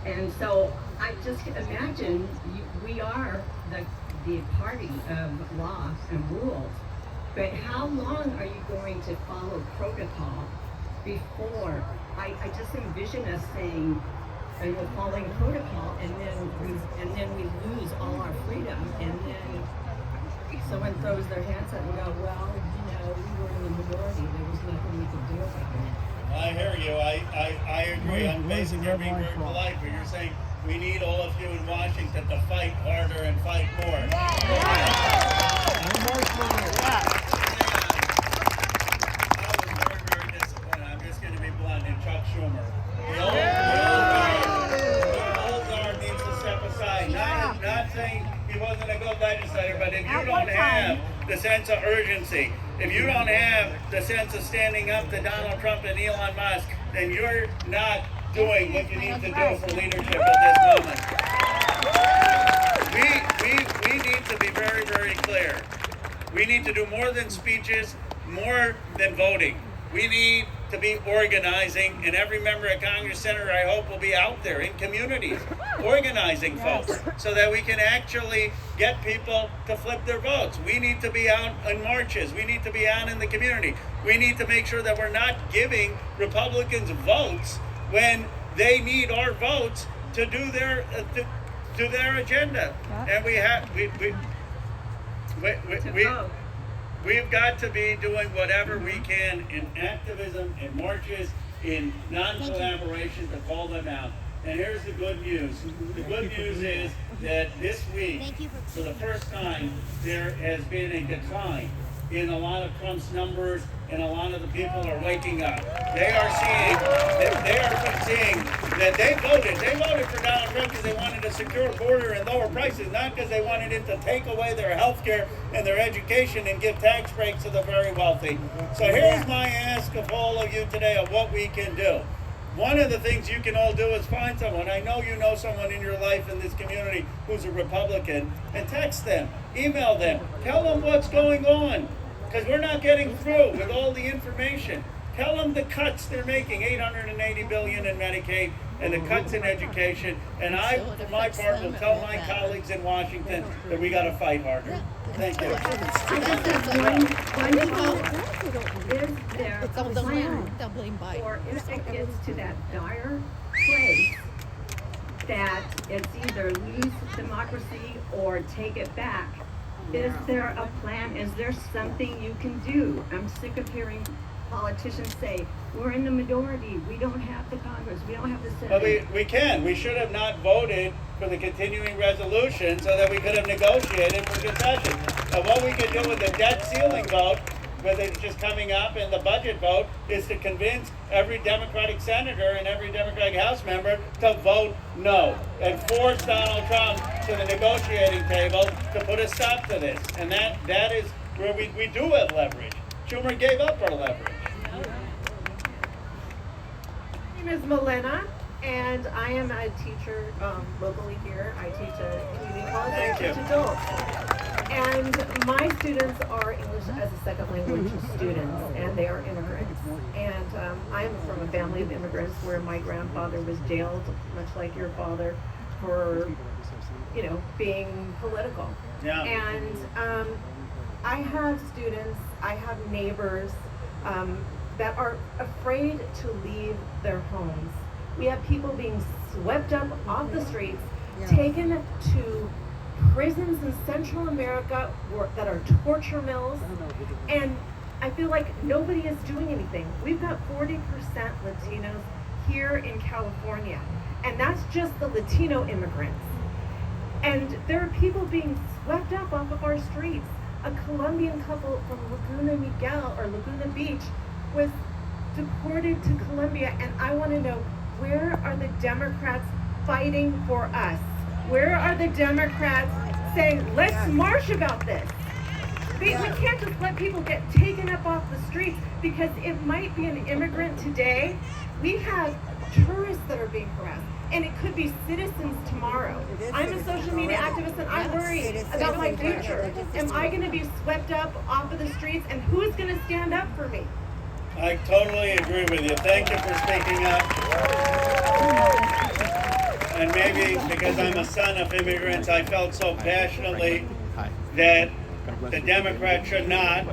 And so I just imagine we are the party of law and rules, but how long are you going to follow protocol before? I just envision us saying, and we're following protocol, and then we lose all our freedom, and then someone throws their hands up and go, well, you know, we were in the minority, there was nothing we could do about it. I hear you. I agree. I'm basically you're being very polite, but you're saying we need all of you in Washington to fight harder and fight more. I was very, very disappointed. I'm just going to be blunt. And Chuck Schumer. The old guard needs to step aside. Not saying he wasn't a good legislator, but if you don't have the sense of urgency, if you don't have the sense of standing up to Donald Trump and Elon Musk, then you're not doing what you need to do for leadership at this moment. We need to be very, very clear. We need to do more than speeches, more than voting. We need to be organizing, and every member of Congress, senator, I hope, will be out there in communities organizing folks so that we can actually get people to flip their votes. We need to be out in marches. We need to be out in the community. We need to make sure that we're not giving Republicans votes when they need our votes to do their agenda. And we've got to be doing whatever we can in activism, in marches, in non-collaboration to call them out. And here's the good news. The good news is that this week, for the first time, there has been a decline in a lot of Trump's numbers, and a lot of the people are waking up. They are seeing that they voted for Donald Trump because they wanted a secure border and lower prices, not because they wanted it to take away their health care and their education and give tax breaks to the very wealthy. So here's my ask of all of you today of what we can do. One of the things you can all do is find someone. I know you know someone in your life in this community who's a Republican, and text them, email them, tell them what's going on, because we're not getting through with all the information. Tell them the cuts they're making, $880 billion in Medicaid, and the cuts in education. And I, for my part, will tell my colleagues in Washington that we got to fight harder. Thank you. Is there a plan for if it gets to that dire place that it's either lose democracy or take it back? Is there a plan? Is there something you can do? I'm sick of hearing politicians say, we're in the minority, we don't have the Congress, we don't have the Senate. Well, we can. We should have not voted for the continuing resolution so that we could have negotiated for concession. And what we could do with the debt ceiling vote, with it just coming up, and the budget vote, is to convince every Democratic senator and every Democratic House member to vote no and force Donald Trump to the negotiating table to put a stop to this. And that is where we do have leverage. Schumer gave up our leverage. My name is Milena, and I am a teacher locally here. I teach a community college. I teach adults. And my students are English as a second language students, and they are immigrants. And I'm from a family of immigrants where my grandfather was jailed, much like your father, for, being political. Yeah. And I have students, I have neighbors that are afraid to leave their homes. We have people being swept up off the streets, taken to prisons in Central America that are torture mills, and I feel like nobody is doing anything. We've got 40% Latinos here in California, and that's just the Latino immigrants. And there are people being swept up off of our streets. A Colombian couple from Laguna Beach was deported to Colombia, and I want to know, where are the Democrats fighting for us? Where are the Democrats saying, let's march about this? We can't just let people get taken up off the streets because it might be an immigrant today. We have tourists that are being harassed, and it could be citizens tomorrow. I'm a social media activist, and I'm worried about my future. Am I going to be swept up off of the streets, and who is going to stand up for me? I totally agree with you. Thank you for speaking up. And maybe because I'm a son of immigrants, I felt so passionately that the Democrats should not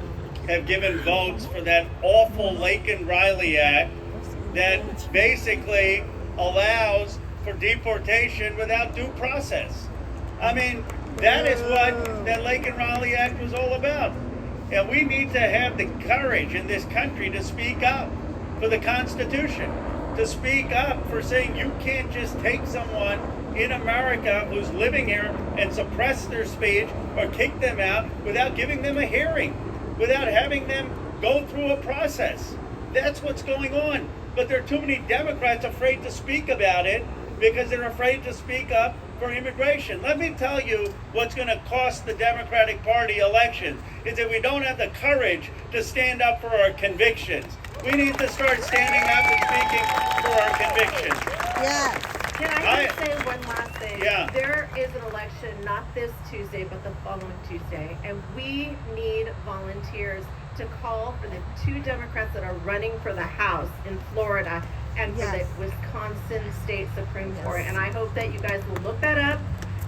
have given votes for that awful Laken-Riley Act that basically allows for deportation without due process. I mean, that is what that Laken-Riley Act was all about. And we need to have the courage in this country to speak up for the Constitution, to speak up for saying you can't just take someone in America who's living here and suppress their speech or kick them out without giving them a hearing, without having them go through a process. That's what's going on. But there are too many Democrats afraid to speak about it because they're afraid to speak up for immigration. Let me tell you what's going to cost the Democratic Party elections is that we don't have the courage to stand up for our convictions. We need to start standing up and speaking for our convictions. Yes. Can I just say one last thing? Yeah. There is an election not this Tuesday, but the following Tuesday, and we need volunteers to call for the 2 Democrats that are running for the House in Florida and for Yes. the Wisconsin State Supreme Court. And I hope that you guys will look that up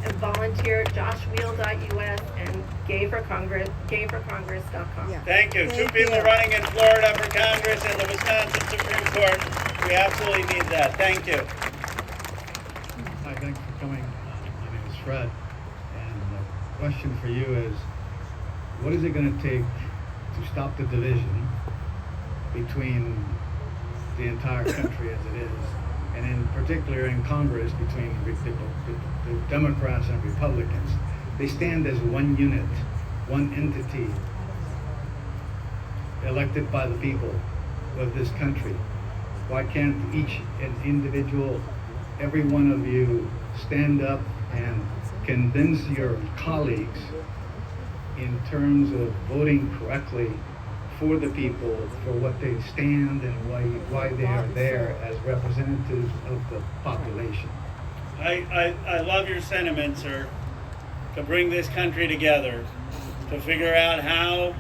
and volunteer at joshwheel.us and gayforcongress.com. Yeah. Thank you. Two Thank people you. running in Florida for Congress and the Wisconsin Supreme Court. We absolutely need that. Thank you. Hi, thanks for coming. My name is Fred, and the question for you is, what is it going to take to stop the division between the entire country as it is, and in particular in Congress between the Democrats and Republicans? They stand as one unit, one entity, elected by the people of this country. Why can't each individual, every one of you, stand up and convince your colleagues in terms of voting correctly for the people, for what they stand and why they are there as representatives of the population? I love your sentiment, sir, to bring this country together, to figure out how,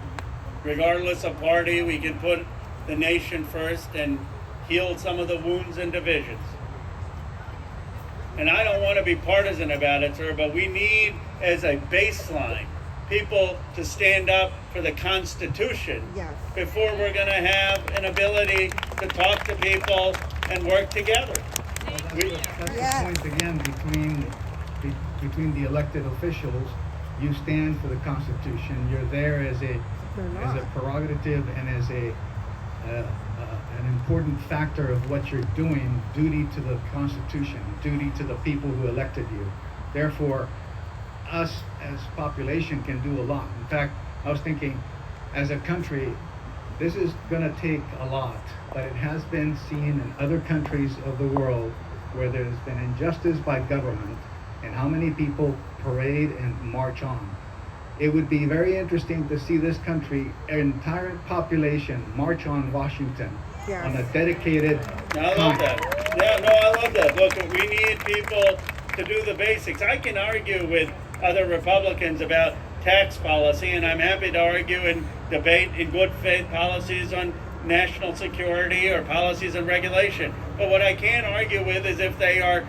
regardless of party, we can put the nation first and heal some of the wounds and divisions. And I don't want to be partisan about it, sir, but we need, as a baseline, people to stand up for the Constitution Yes. before we're going to have an ability to talk to people and work together. That's Yes. the point again, between the elected officials. You stand for the Constitution. You're there as a prerogative and as an important factor of what you're doing, duty to the Constitution, duty to the people who elected you. Therefore, us as population can do a lot. In fact, I was thinking, as a country, this is going to take a lot, but it has been seen in other countries of the world where there's been injustice by government and how many people parade and march on. It would be very interesting to see this country, entire population, march on Washington Yes. on a dedicated I love that. Yeah, no, I love that. Look, we need people to do the basics. I can argue with other Republicans about tax policy, and I'm happy to argue and debate in good faith policies on national security or policies and regulation. But what I can't argue with is if they are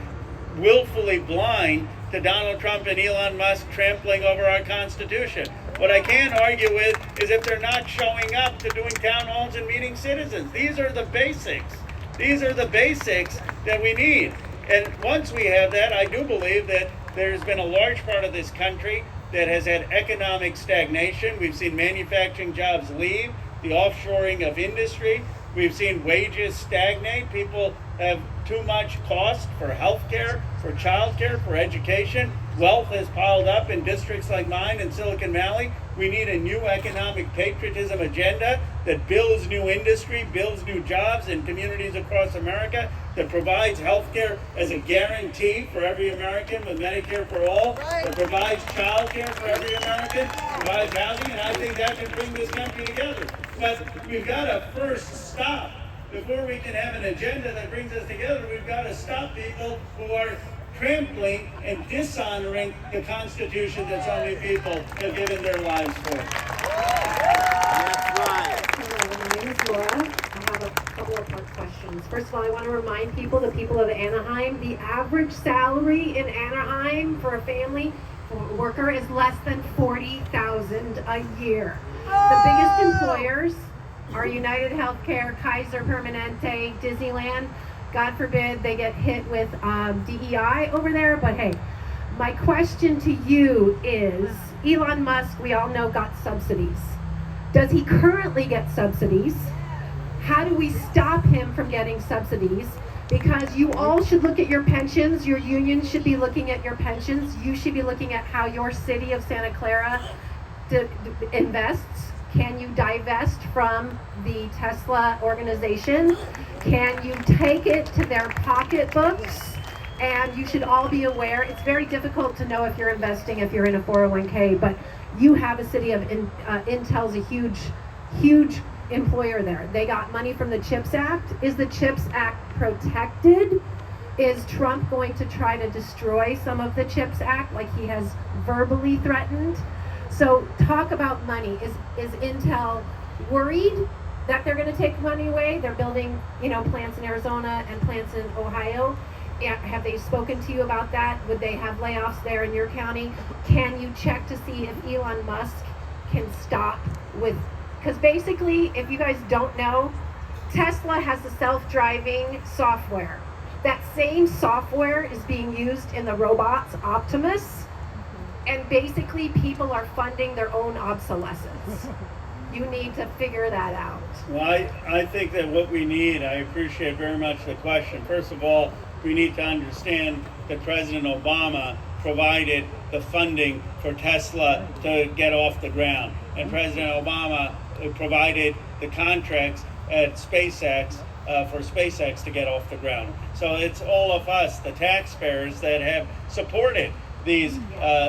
willfully blind to Donald Trump and Elon Musk trampling over our Constitution. What I can argue with is if they're not showing up to doing town halls and meeting citizens. These are the basics. These are the basics that we need. And once we have that, I do believe that there's been a large part of this country that has had economic stagnation. We've seen manufacturing jobs leave, the offshoring of industry. We've seen wages stagnate. People have too much cost for healthcare, for childcare, for education. Wealth has piled up in districts like mine in Silicon Valley. We need a new economic patriotism agenda that builds new industry, builds new jobs in communities across America, that provides healthcare as a guarantee for every American with Medicare for all, that provides childcare for every American, provides housing, and I think that can bring this country together. But we've got to first stop. Before we can have an agenda that brings us together, we've got to stop people who are trampling and dishonoring the Constitution that so many people have given their lives for. Hello, my name is Laura. I have a couple of more questions. First of all, I want to remind people, the people of Anaheim, the average salary in Anaheim for a family worker is less than $40,000 a year. The biggest employers are United Healthcare, Kaiser Permanente, Disneyland. God forbid they get hit with DEI over there, but hey, my question to you is, Elon Musk, we all know, got subsidies. Does he currently get subsidies? How do we stop him from getting subsidies? Because you all should look at your pensions. Your union should be looking at your pensions. You should be looking at how your city of Santa Clara invests. Can you divest from the Tesla organization? Can you take it to their pocketbooks? And you should all be aware, it's very difficult to know if you're investing if you're in a 401k, but you have a city of, Intel's a huge employer there. They got money from the CHIPS Act. Is the CHIPS Act protected? Is Trump going to try to destroy some of the CHIPS Act like he has verbally threatened? So talk about money. Is Intel worried that they're going to take money away. They're building, plants in Arizona and plants in Ohio. Have they spoken to you about that? Would they have layoffs there in your county? Can you check to see if Elon Musk can stop with, because basically, if you guys don't know, Tesla has the self-driving software. That same software is being used in the robots Optimus, and basically people are funding their own obsolescence. You need to figure that out. Well, I think that what we need, I appreciate very much the question. First of all, we need to understand that President Obama provided the funding for Tesla to get off the ground. And President Obama provided the contracts at SpaceX for SpaceX to get off the ground. So it's all of us, the taxpayers, that have supported these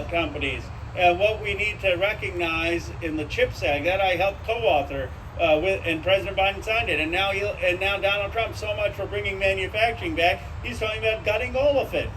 companies. And what we need to recognize in the CHIPS Act, that I helped co-author and President Biden signed it, and now Donald Trump, so much for bringing manufacturing back, he's talking about gutting all of it.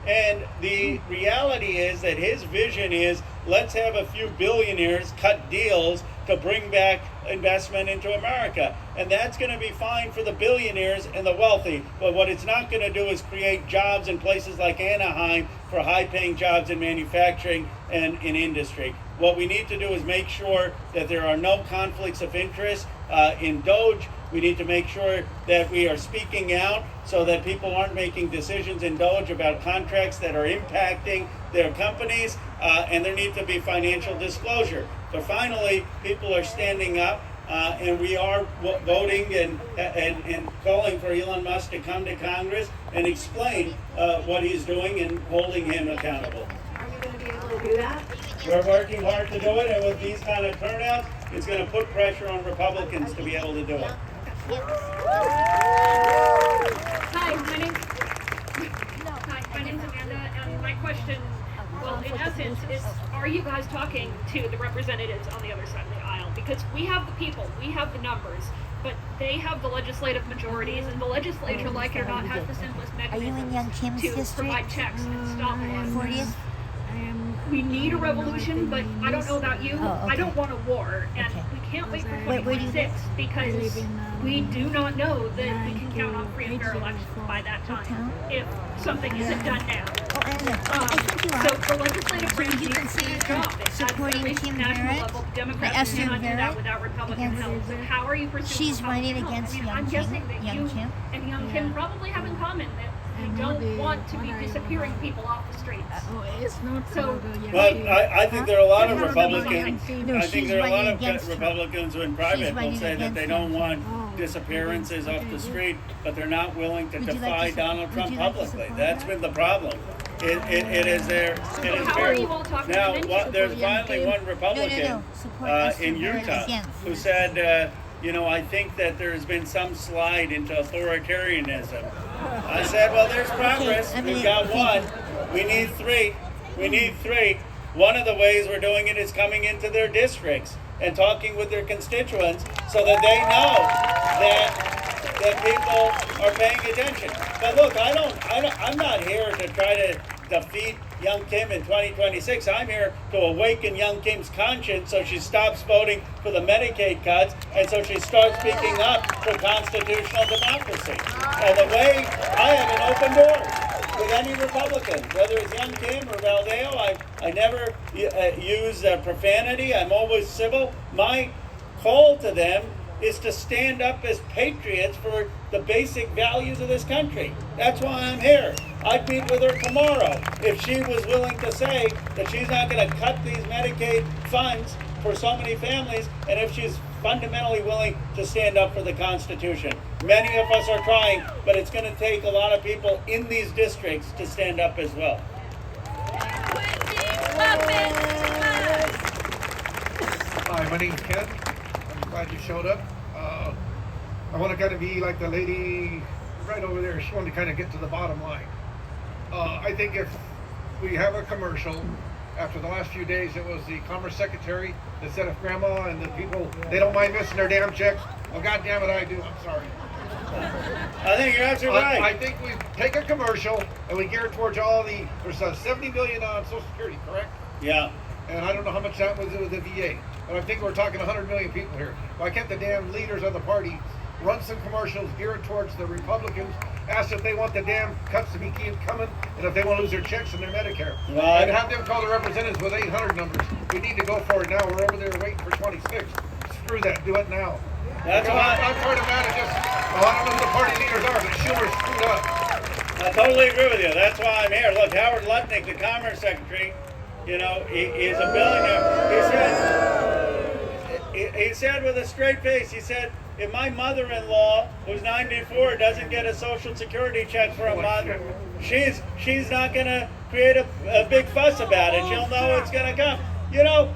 And the reality is that his vision is, let's have a few billionaires cut deals to bring back investment into America. And that's going to be fine for the billionaires and the wealthy. But what it's not going to do is create jobs in places like Anaheim for high-paying jobs in manufacturing and in industry. What we need to do is make sure that there are no conflicts of interest in Doge. We need to make sure that we are speaking out so that people aren't making decisions in Doge about contracts that are impacting their companies, and there needs to be financial disclosure. But finally, people are standing up, and we are voting and calling for Elon Musk to come to Congress and explain what he's doing and holding him accountable. Are you going to be able to do that? We're working hard to do it, and with these kind of turnouts, it's going to put pressure on Republicans to be able to do it. Hi, my name's Amanda, and my question, well, in essence, is are you guys talking to the representatives on the other side of the aisle? Because we have the people, we have the numbers, but they have the legislative majorities, and the legislature, like it or not, has the simplest mechanisms to provide checks and stop laws. We need a revolution, but I don't know about you. I don't want a war, and we can't wait for 2026 because we do not know that we can count on free and fair elections by that time if something isn't done now. So the legislative branch needs to do its job. It has to reach national level. Democrats cannot do that without Republican help. So how are you pursuing Republican help? I'm guessing that you and Young Kim probably have in common that we don't want to be disappearing people off the streets. So, but I think there are a lot of Republicans. I think there are a lot of Republicans who, in private, will say that they don't want disappearances off the street, but they're not willing to defy Donald Trump publicly. That's been the problem. It is there. It is how are you all talking now. There's finally one Republican in Utah who said, I think that there's been some slide into authoritarianism. I said, well, there's progress. We've got one. We need three. One of the ways we're doing it is coming into their districts and talking with their constituents so that they know that people are paying attention. But look, I'm not here to try to defeat Young Kim in 2026. I'm here to awaken Young Kim's conscience so she stops voting for the Medicaid cuts and so she starts speaking up for constitutional democracy. And the way I have an open door with any Republican, whether it's Young Kim or Valdeo, I never use profanity. I'm always civil. My call to them is to stand up as patriots for the basic values of this country. That's why I'm here. I'd meet with her tomorrow if she was willing to say that she's not going to cut these Medicaid funds for so many families, and if she's fundamentally willing to stand up for the Constitution. Many of us are trying, but it's going to take a lot of people in these districts to stand up as well. Hi, my name's Ken. I'm glad you showed up. I want to kind of be like the lady right over there. She wanted to kind of get to the bottom line. I think if we have a commercial, after the last few days, it was the Commerce Secretary that said if Grandma and the people, they don't mind missing their damn checks. Well, God damn it, I do. I'm sorry. I think you're absolutely right. I think we take a commercial and we gear it towards all there's $70 million on Social Security, correct? Yeah. And I don't know how much that was with the VA. But I think we're talking 100 million people here. Why can't the damn leaders of the party run some commercials geared towards the Republicans, ask if they want the damn cuts to keep coming, and if they want to lose their checks and their Medicare. Right. And have them call the representatives with 800 numbers. We need to go for it now. We're over there waiting for 26. Screw that. Do it now. That's why I'm tired of that. I don't know who the party leaders are, but Schumer screwed up. I totally agree with you. That's why I'm here. Look, Howard Lutnick, the Commerce Secretary, you know, he's a billionaire. He said with a straight face, he said, if my mother-in-law, who's 94, doesn't get a Social Security check for a month, she's not going to create a big fuss about it. She'll know it's going to come. You know,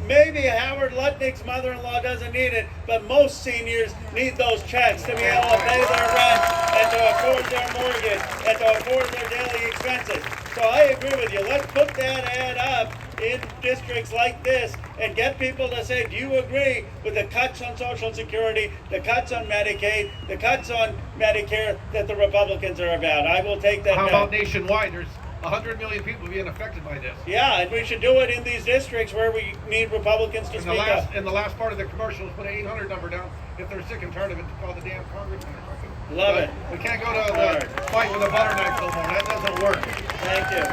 maybe Howard Lutnick's mother-in-law doesn't need it, but most seniors need those checks to be able to pay their rent and to afford their mortgage and to afford their daily expenses. So I agree with you. Let's put that ad up in districts like this and get people to say, do you agree with the cuts on Social Security, the cuts on Medicaid, the cuts on Medicare that the Republicans are about? I will take that How back. about nationwide? There's 100 million people being affected by this. Yeah, and we should do it in these districts where we need Republicans to speak up. In the last part of the commercials, put an 800 number down if they're sick and tired of it to call the damn congressman or something. Love it. We can't go to the fight with a butter knife no more. That doesn't work. Thank you.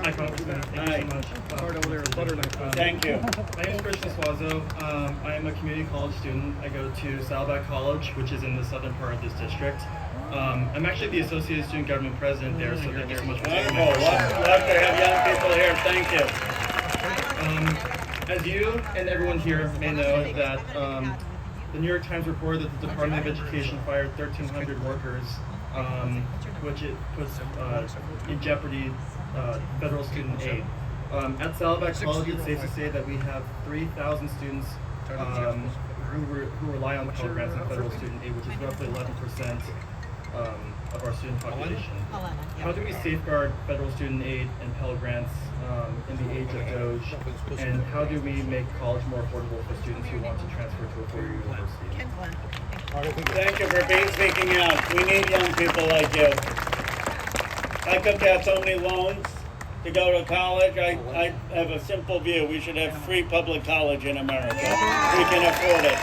Hi, Congressman. Thank you so much. Thank you. My name is Christian Suazo. I am a community college student. I go to Saddleback College, which is in the southern part of this district. I'm actually the Associated Student Government President there, so thank you so much for taking my Wonderful. question. Love to have young people here. Thank you. As you and everyone here may know that the New York Times reported that the Department of Education fired 1,300 workers, which it puts in jeopardy federal student aid. At Saddleback College, it's safe to say that we have 3,000 students who rely on Pell Grants and federal student aid, which is roughly 11% of our student population. How do we safeguard federal student aid and Pell Grants in the age of Doge, and how do we make college more affordable for students who want to transfer to a four-year university? Thank you for speaking out. We need young people like you. I took out so many loans to go to college. I have a simple view. We should have free public college in America. We can afford it.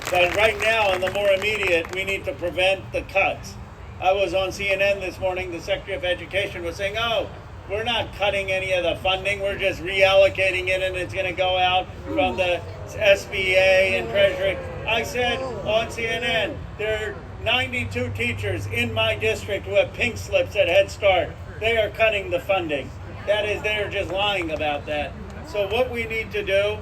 But right now, in the more immediate, we need to prevent the cuts. I was on CNN this morning. The Secretary of Education was saying, oh, we're not cutting any of the funding. We're just reallocating it, and it's going to go out from the SBA and Treasury. I said on CNN, there are 92 teachers in my district who have pink slips at Head Start. They are cutting the funding. That is, they're just lying about that. So what we need to do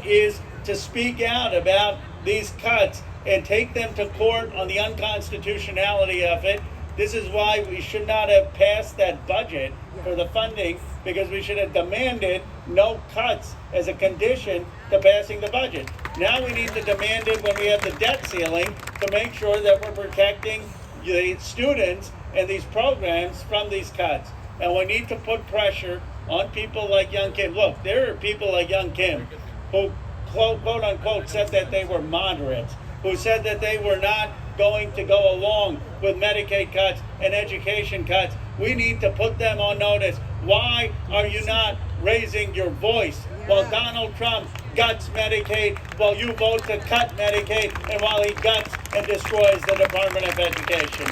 is to speak out about these cuts and take them to court on the unconstitutionality of it. This is why we should not have passed that budget for the funding, because we should have demanded no cuts as a condition to passing the budget. Now we need to demand it when we have the debt ceiling to make sure that we're protecting the students and these programs from these cuts. And we need to put pressure on people like Young Kim. Look, there are people like Young Kim who quote unquote said that they were moderates, who said that they were not going to go along with Medicaid cuts and education cuts. We need to put them on notice. Why are you not raising your voice while Donald Trump guts Medicaid, while you vote to cut Medicaid, and while he guts and destroys the Department of Education?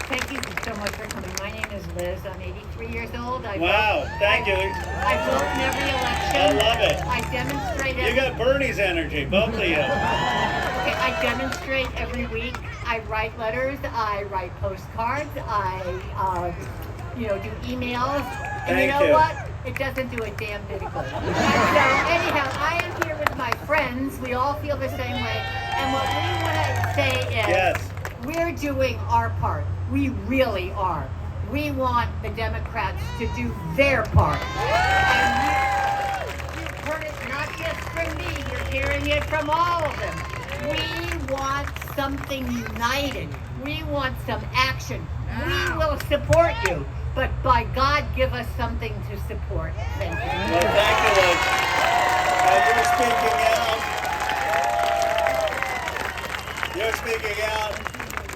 Thank you so much for coming. My name is Liz. I'm 83 years old. Wow, thank you. I vote in every election. I love it. I demonstrate You got Bernie's energy, both of you. I demonstrate every week. I write letters. I write postcards. I, do emails. And Thank you know you. what? It doesn't do a damn bit of good. So anyhow, I am here with my friends. We all feel the same way. And what we want to say is, Yes. we're doing our part. We really are. We want the Democrats to do their part. And you've heard it not just from me, you're hearing it from all of them. We want something united. We want some action. We will support you, but by God, give us something to support. Thank you. Well, thank you, Liz. You're speaking out. speaking out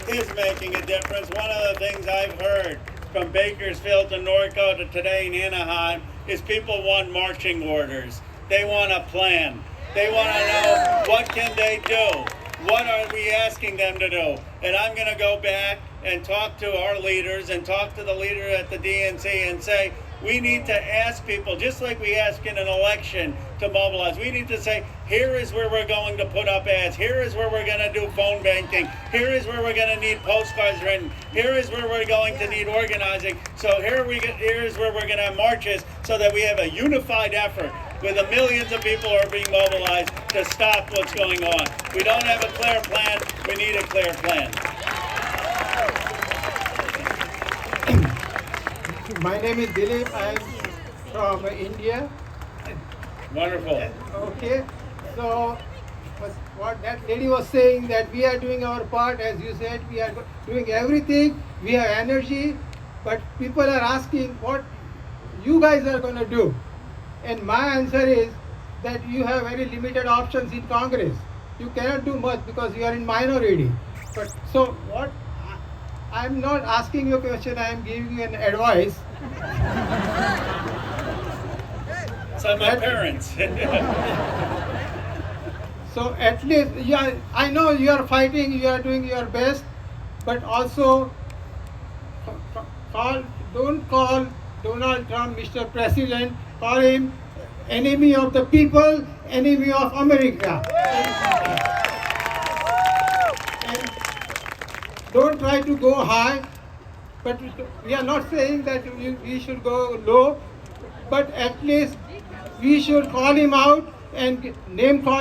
is making a difference. One of the things I've heard from Bakersfield to Norco to today in Anaheim is people want marching orders. They want a plan. They want to know what can they do. What are we asking them to do? And I'm going to go back and talk to our leaders and talk to the leader at the DNC and say, we need to ask people, just like we ask in an election, to mobilize. We need to say, here is where we're going to put up ads. Here is where we're going to do phone banking. Here is where we're going to need postcards written. Here is where we're going to need organizing. So here is where we're going to have marches so that we have a unified effort where the millions of people are being mobilized to stop what's going on. We don't have a clear plan. We need a clear plan. My name is Dilip. I'm from India. Wonderful. Okay. So, what that lady was saying, that we are doing our part, as you said, we are doing everything. We have energy, but people are asking what you guys are going to do. And my answer is that you have very limited options in Congress. You cannot do much because you are in minority. But so what? I'm not asking you a question. I am giving you an advice. So my parents. So at least, yeah, I know you are fighting. You are doing your best, but also don't call Donald Trump Mr. President. Call him enemy of the people, enemy of America. And don't try to go high, but we are not saying that we should go low, but at least we should call him out and name call